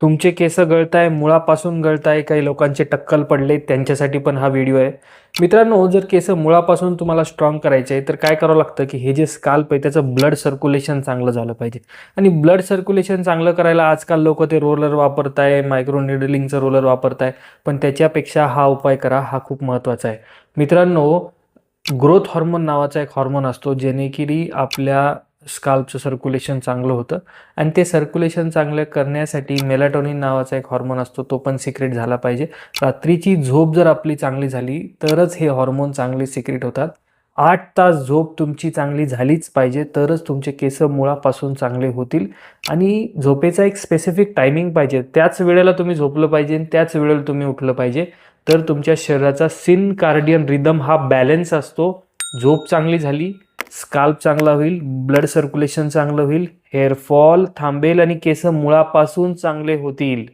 तुमचे केस गळताय, मुळापासून गळताय, काही लोकांचे टक्कल पडले, त्यांच्यासाठी पण हा व्हिडिओ आहे. मित्रांनो, जर केस मुळापासून तुम्हाला स्ट्रॉंग करायचे आहे तर काय करावं लागतं की हे जे स्काल्प आहे त्याचं ब्लड सर्क्युलेशन चांगलं झालं पाहिजे. आणि ब्लड सर्क्युलेशन चांगलं करायला आजकाल लोक ते रोलर वापरताय, मायक्रो निडलिंगचं रोलर वापरताय, पण त्याच्यापेक्षा हा उपाय करा, हा खूप महत्त्वाचा आहे. मित्रांनो, ग्रोथ हॉर्मोन नावाचा एक हॉर्मोन असतो जेणे की आपल्या स्काल्पचं सर्क्युलेशन चांगलं होतं. आणि ते सर्क्युलेशन चांगलं करण्यासाठी मेलाटोनिन नावाचा एक हॉर्मोन असतो, तो पण सिक्रेट झाला पाहिजे. रात्रीची झोप जर आपली चांगली झाली तरच हे हॉर्मोन चांगले सिक्रेट होतात. 8 तास झोप तुमची चांगली झालीच पाहिजे, तरच तुमचे केस मुळापासून चांगले होतील. आणि झोपेचा एक स्पेसिफिक टायमिंग पाहिजे, त्याच वेळेला तुम्ही झोपलं पाहिजे आणि त्याच वेळेला तुम्ही उठलं पाहिजे. तर तुमच्या शरीराचा सिनकार्डियन रिदम हा बॅलन्स असतो. झोप चांगली झाली, स्काल्प चांगला होईल, ब्लड सर्क्युलेशन चांगलं होईल, हेअरफॉल थांबेल आणि केस मुळापासून चांगले होतील.